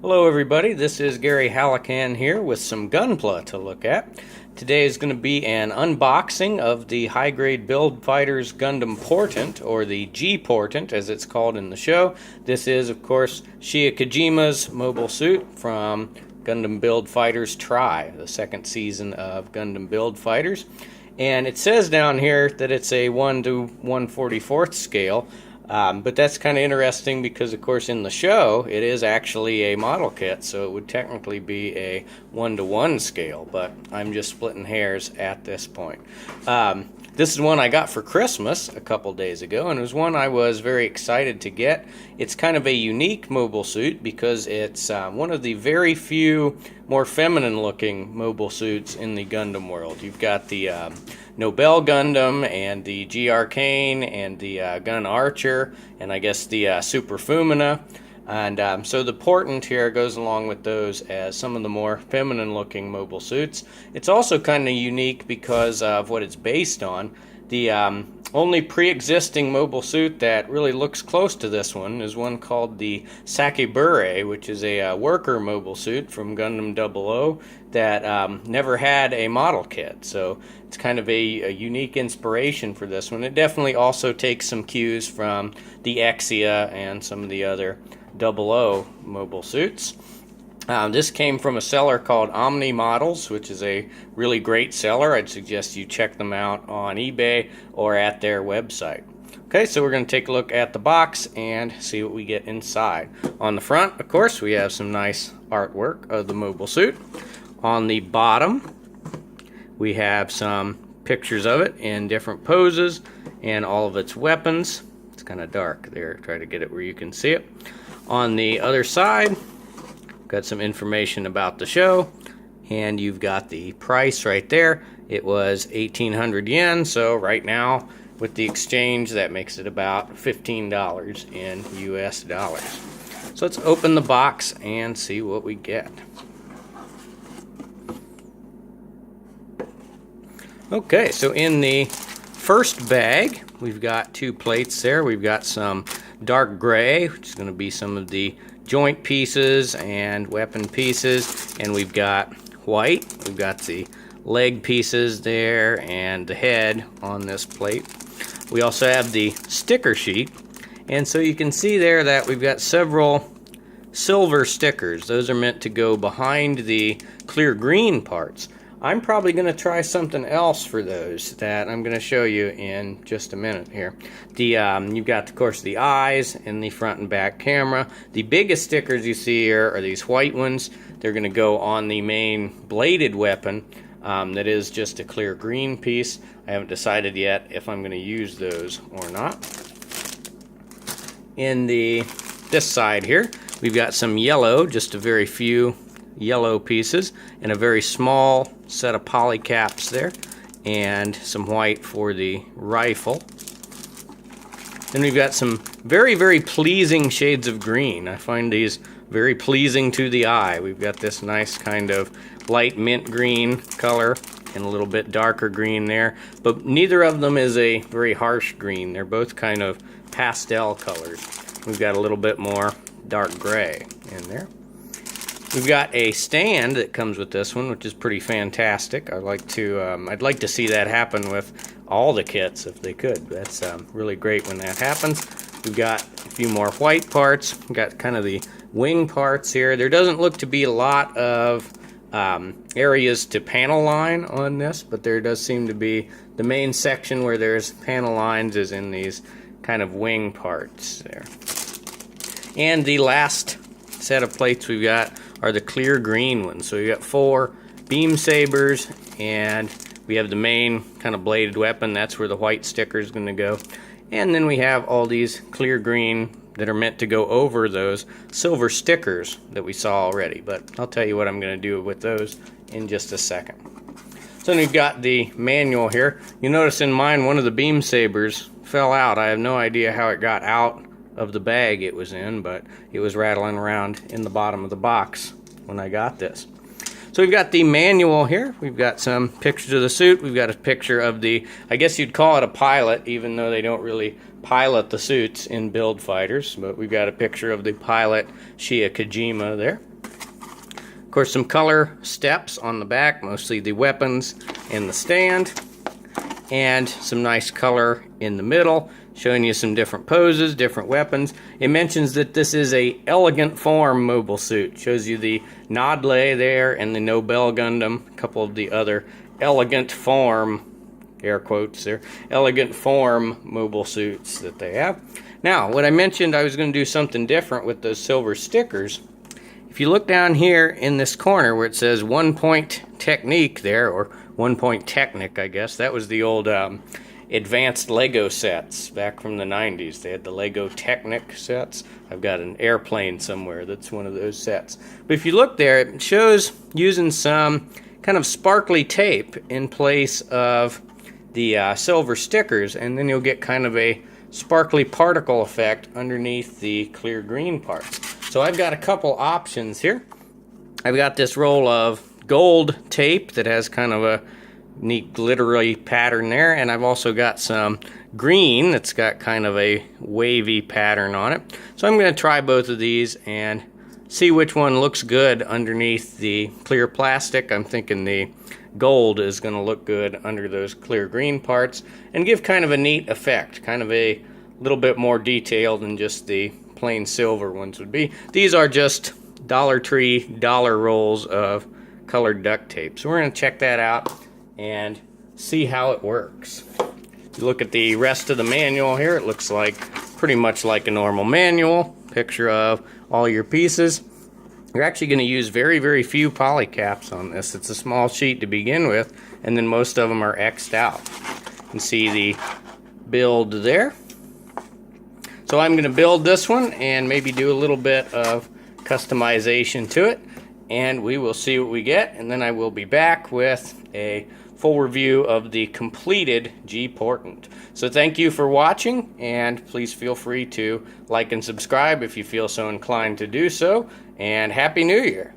Hello everybody, this is Gary Hallican here with some Gunpla to look at. Today is going to be an unboxing of the high-grade Build Fighters Gundam Portent, or the G-Portent as it's called in the show. This is, of course, Shia Kojima's mobile suit from Gundam Build Fighters Tri, the second season of Gundam Build Fighters. And it says down here that it's a 1 to 1/44 scale. But that's kind of interesting because, of course, in the show, it is actually a model kit, so it would technically be a 1-to-1 scale, but I'm just splitting hairs at this point. This is one I got for Christmas a couple days ago, and it was one I was very excited to get. It's kind of a unique mobile suit because it's one of the very few more feminine-looking mobile suits in the Gundam world. You've got the Nobel Gundam and the G Arcane and the Gun Archer and I guess the Super Fumina. And so the Portent here goes along with those as some of the more feminine looking mobile suits. It's also kind of unique because of what it's based on. The only pre-existing mobile suit that really looks close to this one is one called the Sakibure, which is a worker mobile suit from Gundam 00 that never had a model kit. So it's kind of a unique inspiration for this one. It definitely also takes some cues from the Exia and some of the other 00 mobile suits. This came from a seller called Omni Models, which is a really great seller. I'd suggest you check them out on eBay or at their website. Okay, so we're going to take a look at the box and see what we get inside. On the front, of course, we have some nice artwork of the mobile suit. On the bottom, we have some pictures of it in different poses and all of its weapons. It's kind of dark there. Try to get it where you can see it. On the other side, got some information about the show, and you've got the price right there. It was 1,800 yen, so right now with the exchange that makes it about $15 in US dollars. So let's open the box and see what we get. Okay, so in the first bag we've got two plates there. We've got some dark gray, which is going to be some of the joint pieces and weapon pieces, and we've got white. We've got the leg pieces there and the head on this plate. We also have the sticker sheet, and so you can see there that we've got several silver stickers. Those are meant to go behind the clear green parts. I'm probably going to try something else for those that I'm going to show you in just a minute here. You've got, of course, the eyes and the front and back camera. The biggest stickers you see here are these white ones. They're going to go on the main bladed weapon that is just a clear green piece. I haven't decided yet if I'm going to use those or not. In this side here, we've got some yellow, just a very few yellow pieces, and a very small set of polycaps there, and some white for the rifle. Then we've got some very, very pleasing shades of green. I find these very pleasing to the eye. We've got this nice kind of light mint green color and a little bit darker green there, but neither of them is a very harsh green. They're both kind of pastel colors. We've got a little bit more dark gray in there. We've got a stand that comes with this one, which is pretty fantastic. I'd like to see that happen with all the kits if they could. That's really great when that happens. We've got a few more white parts. We've got kind of the wing parts here. There doesn't look to be a lot of areas to panel line on this, but there does seem to be the main section where there's panel lines is in these kind of wing parts there. And the last set of plates we've got are the clear green ones. So we got 4 beam sabers, and we have the main kind of bladed weapon. That's where the white sticker is going to go. And then we have all these clear green that are meant to go over those silver stickers that we saw already. But I'll tell you what I'm going to do with those in just a second. So then we've got the manual here. You notice in mine one of the beam sabers fell out. I have no idea how it got out of the bag it was in, but it was rattling around in the bottom of the box when I got this. So we've got the manual here. We've got some pictures of the suit. We've got a picture of the, I guess you'd call it a pilot, even though they don't really pilot the suits in Build Fighters, but we've got a picture of the pilot Shia Kojima there. course, some color steps on the back, mostly the weapons and the stand, and some nice color in the middle, showing you some different poses, different weapons. It mentions that this is a elegant form mobile suit. Shows you the Nodlay there and the Nobel Gundam, a couple of the other elegant form, air quotes there, elegant form mobile suits that they have. Now, what I mentioned, I was going to do something different with those silver stickers. If you look down here in this corner where it says 1 point technique there, or 1 point technic, I guess, that was the old advanced Lego sets back from the 90s. They had the Lego Technic sets. I've got an airplane somewhere that's one of those sets. But if you look there, it shows using some kind of sparkly tape in place of the silver stickers, and then you'll get kind of a sparkly particle effect underneath the clear green parts. So I've got a couple options here. I've got this roll of gold tape that has kind of a neat glittery pattern there, and I've also got some green that's got kind of a wavy pattern on it. So I'm going to try both of these and see which one looks good underneath the clear plastic. I'm thinking the gold is going to look good under those clear green parts and give kind of a neat effect, kind of a little bit more detail than just the plain silver ones would be. These are just Dollar Tree dollar rolls of colored duct tape. So we're going to check that out and see how it works. If you look at the rest of the manual here, it looks like pretty much like a normal manual. Picture of all your pieces. You're actually going to use very, very few poly caps on this. It's a small sheet to begin with, and then most of them are X'd out. You can see the build there. So I'm going to build this one and maybe do a little bit of customization to it, and we will see what we get, and then I will be back with a full review of the completed G-Portent. So thank you for watching, and please feel free to like and subscribe if you feel so inclined to do so, and Happy New Year!